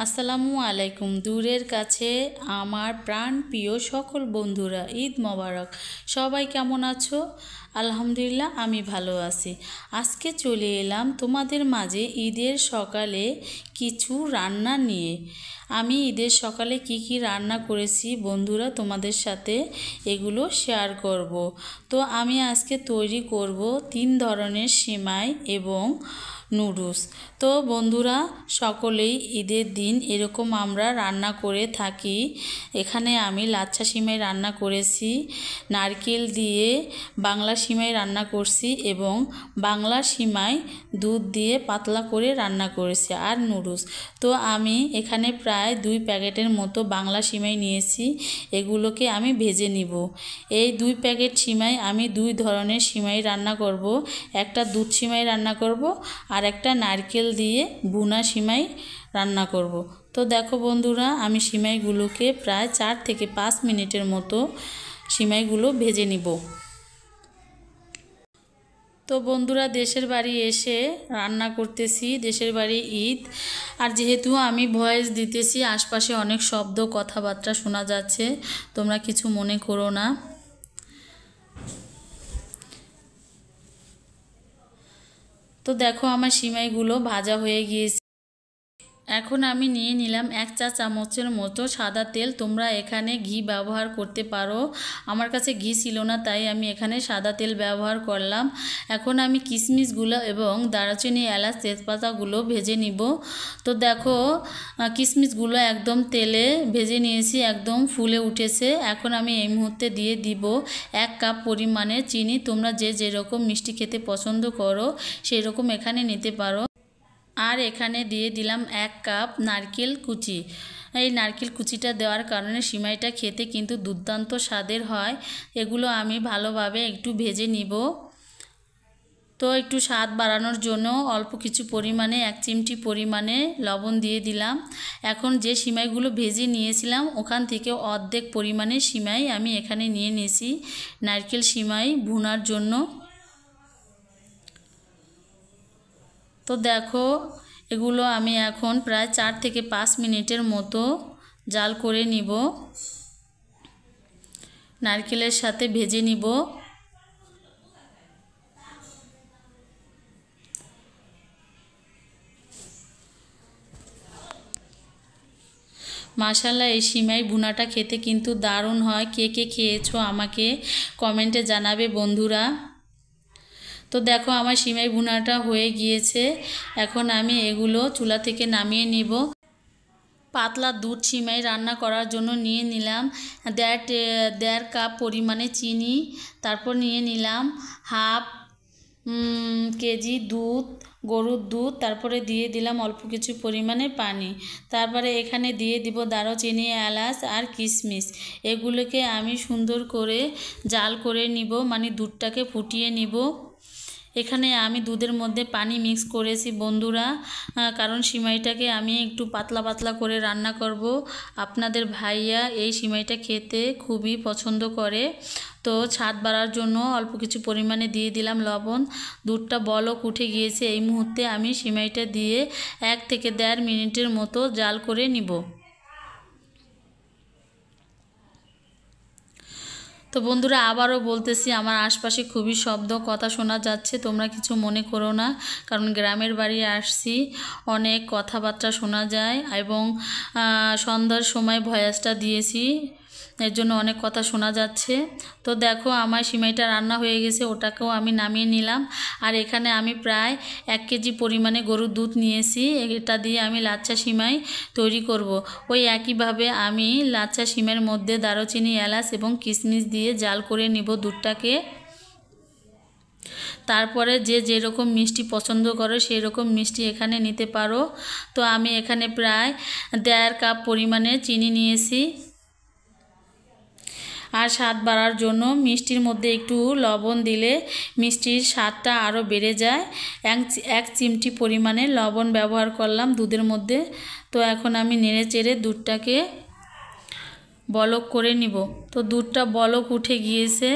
আসসালামু আলাইকুম। দূরের কাছে আমার প্রাণ প্রিয় সকল বন্ধুরা, ঈদ মোবারক। সবাই কেমন আছো? আলহামদুলিল্লাহ, আমি ভালো আছি। আজকে চলে এলাম তোমাদের মাঝে ঈদের সকালে কিছু রান্না নিয়ে। আমি ঈদের সকালে কি রান্না করেছি বন্ধুরা, তোমাদের সাথে এগুলো শেয়ার করব। তো আমি আজকে তৈরি করব 3 ধরনের সিমাই এবং নুডলস। তো বন্ধুরা, সকলেই ঈদের দিন এরকম আমরা রান্না করে থাকি। এখানে আমি লাচ্ছা সিমাই রান্না করেছি, নারকেল দিয়ে বাংলা সিমাই রান্না করছি এবং বাংলা সিমাই দুধ দিয়ে পাতলা করে রান্না করেছি, আর নুডলস। তো আমি এখানে প্রায় 2 প্যাকেটের মতো বাংলা সিমাই নিয়েছি। এগুলোকে আমি ভেজে নিব। এই 2 প্যাকেট সিমাই আমি 2 ধরনের সিমাই রান্না করব। একটা দুধ সিমাই রান্না করব আর একটা নারকেল দিয়ে ভুনা সিমাই রান্না করব। তো দেখো বন্ধুরা, আমি সিমাইগুলোকে প্রায় 4 থেকে 5 মিনিটের মতো সিমাইগুলো ভেজে নিব। তো বন্ধুরা, দেশের বাড়ি এসে রান্না করতেছি, দেশের বাড়ি ঈদ। আর যেহেতু আমি ভয়েস দিতেছি, আশপাশে অনেক শব্দ কথাবার্তা শোনা যাচ্ছে, তোমরা কিছু মনে করো না। তো দেখো, আমার সিমাইগুলো ভাজা হয়ে গিয়েছে। এখন আমি নিয়ে নিলাম 1 চা চামচের মতো সাদা তেল। তোমরা এখানে ঘি ব্যবহার করতে পারো। আমার কাছে ঘি ছিল না, তাই আমি এখানে সাদা তেল ব্যবহার করলাম। এখন আমি কিশমিশগুলো এবং দারুচিনি, এলাচ, তেজপাতাগুলো ভেজে নিব। তো দেখো, কিশমিশগুলো একদম তেলে ভেজে নিয়েছি, একদম ফুলে উঠেছে। এখন আমি এই মুহূর্তে দিয়ে দিব 1 কাপ পরিমাণে চিনি। তোমরা যে যেরকম মিষ্টি খেতে পছন্দ করো সেই রকম এখানে নিতে পারো। আর এখানে দিয়ে দিলাম 1 কাপ নারকেল কুচি। এই নারকেল কুচিটা দেওয়ার কারণে সিমাইটা খেতে কিন্তু দুর্দান্ত স্বাদের হয়। এগুলো আমি ভালোভাবে একটু ভেজে নিব। তো একটু স্বাদ বাড়ানোর জন্য অল্প কিছু পরিমাণে 1 চিমটি পরিমাণে লবণ দিয়ে দিলাম। এখন যে সিমাইগুলো ভেজে নিয়েছিলাম ওখান থেকে অর্ধেক পরিমাণে সিমাই আমি এখানে নিয়ে নিয়েছি নারকেল সিমাই ভুনার জন্য। তো দেখো, এগুলো আমি এখন প্রায় 4 থেকে 5 মিনিটের মতো জাল করে নিব, নারকেলের সাথে ভেজে নিব। মাশাআল্লাহ, এই সিমাই ভুনাটা খেতে কিন্তু দারুণ হয়। কে কে খেয়েছো আমাকে কমেন্টে জানাবে বন্ধুরা। তো দেখো, আমার সিমাই ভুনাটা হয়ে গিয়েছে। এখন আমি এগুলো চুলা থেকে নামিয়ে নিব। পাতলা দুধ সিমাই রান্না করার জন্য নিয়ে নিলাম 1.5 কাপ পরিমাণে চিনি। তারপর নিয়ে নিলাম হাফ কেজি দুধ, গরুর দুধ। তারপরে দিয়ে দিলাম অল্প কিছু পরিমাণে পানি। তারপরে এখানে দিয়ে দিব দারুচিনি, এলাচ আর কিশমিশ। এগুলোকে আমি সুন্দর করে জাল করে নিব, মানে দুধটাকে ফুটিয়ে নিব। এখানে আমি দুধের মধ্যে পানি মিক্স করেছি বন্ধুরা, কারণ সিমাইটাকে আমি একটু পাতলা পাতলা করে রান্না করব। আপনাদের ভাইয়া এই সিমাইটা খেতে খুবই পছন্দ করে। তো স্বাদ বাড়ার জন্য অল্প কিছু পরিমাণে দিয়ে দিলাম লবণ। দুধটা বলক উঠে গিয়েছে। এই মুহূর্তে আমি সিমাইটা দিয়ে 1 থেকে 1.5 মিনিটের মতো জাল করে নিব। তো বন্ধুরা, আবারও বলতেছি, আমার আশপাশে খুবই শব্দ কথা শোনা যাচ্ছে, তোমরা কিছু মনে করো না। কারণ গ্রামের বাড়ি আসছি, অনেক কথাবার্তা শোনা যায় এবং সন্ধ্যার সময় ভয়েসটা দিয়েছি, এর জন্য অনেক কথা শোনা যাচ্ছে। তো দেখো, আমার সিমাইটা রান্না হয়ে গেছে, ওটাকেও আমি নামিয়ে নিলাম। আর এখানে আমি প্রায় 1 কেজি পরিমাণে গরুর দুধ নিয়েছি। এটা দিয়ে আমি লাচ্ছা সিমাই তৈরি করব। ওই একইভাবে আমি লাচ্ছা সিমাইয়ের মধ্যে দারুচিনি, এলাচ এবং কিশমিশ দিয়ে জাল করে নিব দুধটাকে। তারপরে যে যেরকম মিষ্টি পছন্দ করো সেই রকম মিষ্টি এখানে নিতে পারো। তো আমি এখানে প্রায় 1.5 কাপ পরিমাণে চিনি নিয়েছি। আর স্বাদ বাড়ার জন্য মিষ্টির মধ্যে একটু লবণ দিলে মিষ্টির স্বাদটা আরও বেড়ে যায়। 1 চিমটি পরিমাণে লবণ ব্যবহার করলাম দুধের মধ্যে। তো এখন আমি নেড়ে চেড়ে দুধটাকে বলক করে নিব। তো দুধটা বলক উঠে গিয়েছে।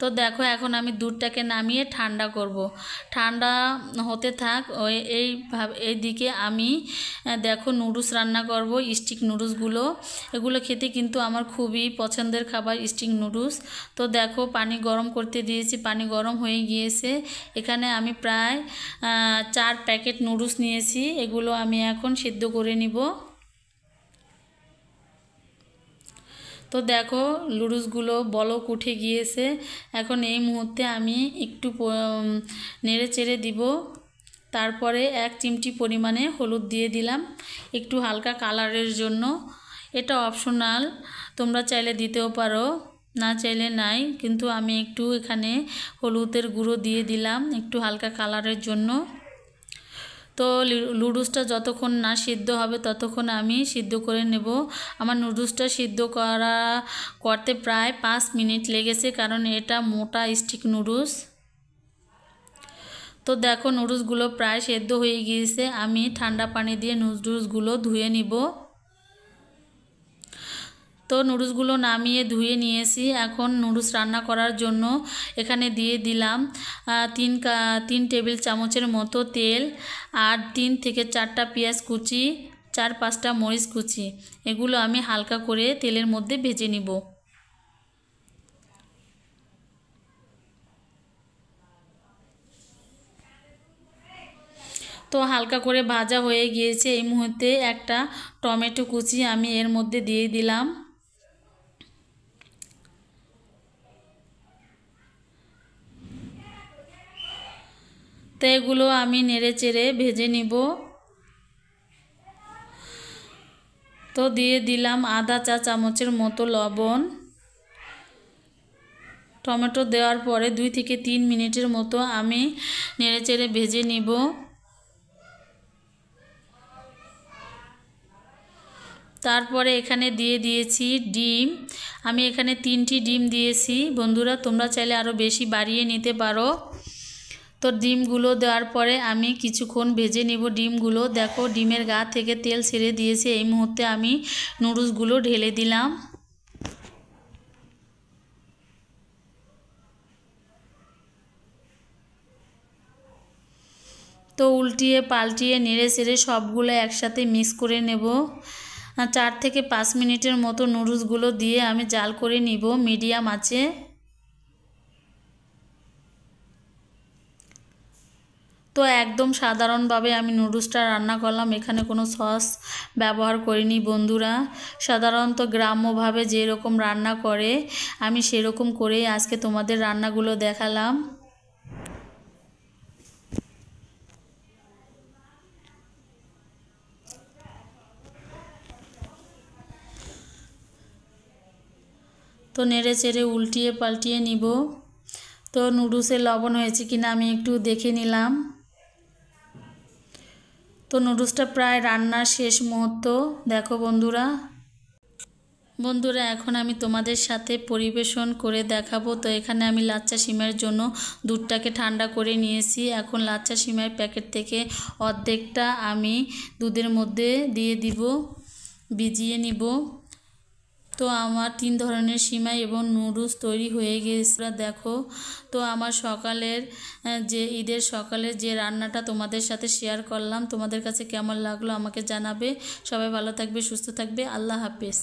তো দেখো এখন আমি দুধটাকে নামিয়ে ঠান্ডা করব। ঠান্ডা হতে থাক এই দিকে আমি দেখো নুডলস রান্না করব, স্টিক নুডলসগুলো। এগুলো খেতে কিন্তু আমার খুবই পছন্দের খাবার, স্টিক নুডলস। তো দেখো পানি গরম করতে দিয়েছি, পানি গরম হয়ে গিয়েছে। এখানে আমি প্রায় 4 প্যাকেট নুডলস নিয়েছি, এগুলো আমি এখন সিদ্ধ করে নিব। তো দেখো নুডলসগুলো বলক উঠে গিয়েছে। এখন এই মুহূর্তে আমি একটু নেড়ে চেড়ে দিব। তারপরে 1 চিমটি পরিমাণে হলুদ দিয়ে দিলাম, একটু হালকা কালারের জন্য। এটা অপশনাল, তোমরা চাইলে দিতেও পারো, না চাইলে নাই, কিন্তু আমি একটু এখানে হলুদের গুঁড়ো দিয়ে দিলাম একটু হালকা কালারের জন্য। তো নুডলসটা যতক্ষণ না সিদ্ধ হবে ততক্ষণ আমি সিদ্ধ করে নেব। আমার নুডলসটা সিদ্ধ করতে প্রায় 5 মিনিট লেগেছে, কারণ এটা মোটা স্টিক নুডলস। তো দেখো নুডলসগুলো প্রায় সেদ্ধ হয়ে গিয়েছে, আমি ঠান্ডা পানি দিয়ে নুডলসগুলো ধুয়ে নিব। তো নুডলসগুলো নামিয়ে ধুয়ে নিয়েছি। এখন নুডলস রান্না করার জন্য এখানে দিয়ে দিলাম 3 টেবিল চামচের মতো তেল, আর 3 থেকে 4টা পেঁয়াজ কুচি, 4-5টা মরিচ কুচি। এগুলো আমি হালকা করে তেলের মধ্যে ভেজে নিব। তো হালকা করে ভাজা হয়ে গিয়েছে। এই মুহূর্তে একটা টমেটো কুচি আমি এর মধ্যে দিয়ে দিলাম। তো এগুলো আমি নেড়ে চেড়ে ভেজে নিব। তো দিয়ে দিলাম আধা চা চামচের মতো লবণ। টমেটো দেওয়ার পরে 2 থেকে 3 মিনিটের মতো আমি নেড়ে চেড়ে ভেজে নিব। তারপরে এখানে দিয়ে দিয়েছি ডিম। আমি এখানে 3টি ডিম দিয়েছি। বন্ধুরা তোমরা চাইলে আরও বেশি বাড়িয়ে নিতে পারো। তো ডিমগুলো দেওয়ার পরে আমি কিছুক্ষণ ভেজে নেব ডিমগুলো। দেখো ডিমের গা থেকে তেল ছেড়ে দিয়েছে। এই মুহূর্তে আমি নুডলসগুলো ঢেলে দিলাম। তো উল্টিয়ে পাল্টিয়ে নেড়ে চেড়ে সবগুলো একসাথে মিক্স করে নেব। 4 থেকে 5 মিনিটের মতো নুডলসগুলো দিয়ে আমি জাল করে নিব মিডিয়াম আঁচে। তো একদম সাধারণভাবে আমি নুডলসটা রান্না করলাম, এখানে কোনো সস ব্যবহার করিনি বন্ধুরা। সাধারণত গ্রাম্যভাবে যেরকম রান্না করে আমি সেরকম করেই আজকে তোমাদের রান্নাগুলো দেখালাম। তো নেড়ে চেড়ে উল্টিয়ে পাল্টিয়ে নিব। তো নুডলসে লবণ হয়েছে কিনা আমি একটু দেখে নিলাম। তো নুডলসটা প্রায় রান্নার শেষ মুহূর্ত। দেখো বন্ধুরা এখন আমি তোমাদের সাথে পরিবেশন করে দেখাবো। তো এখানে আমি লাচ্চা সিমাইয়ের জন্য দুধটাকে ঠান্ডা করে নিয়েছি। এখন লাচ্চা সিমাইয়ের প্যাকেট থেকে অর্ধেকটা আমি দুধের মধ্যে দিয়ে দিব, ভিজিয়ে নিব। তো আমার 3 ধরনের সিমাই এবং নুডলস তৈরি হয়ে গিয়েছে। দেখো তো আমার ঈদের সকালের যে রান্নাটা তোমাদের সাথে শেয়ার করলাম, তোমাদের কাছে কেমন লাগলো আমাকে জানাবে। সবাই ভালো থাকবে, সুস্থ থাকবে। আল্লাহ হাফেজ।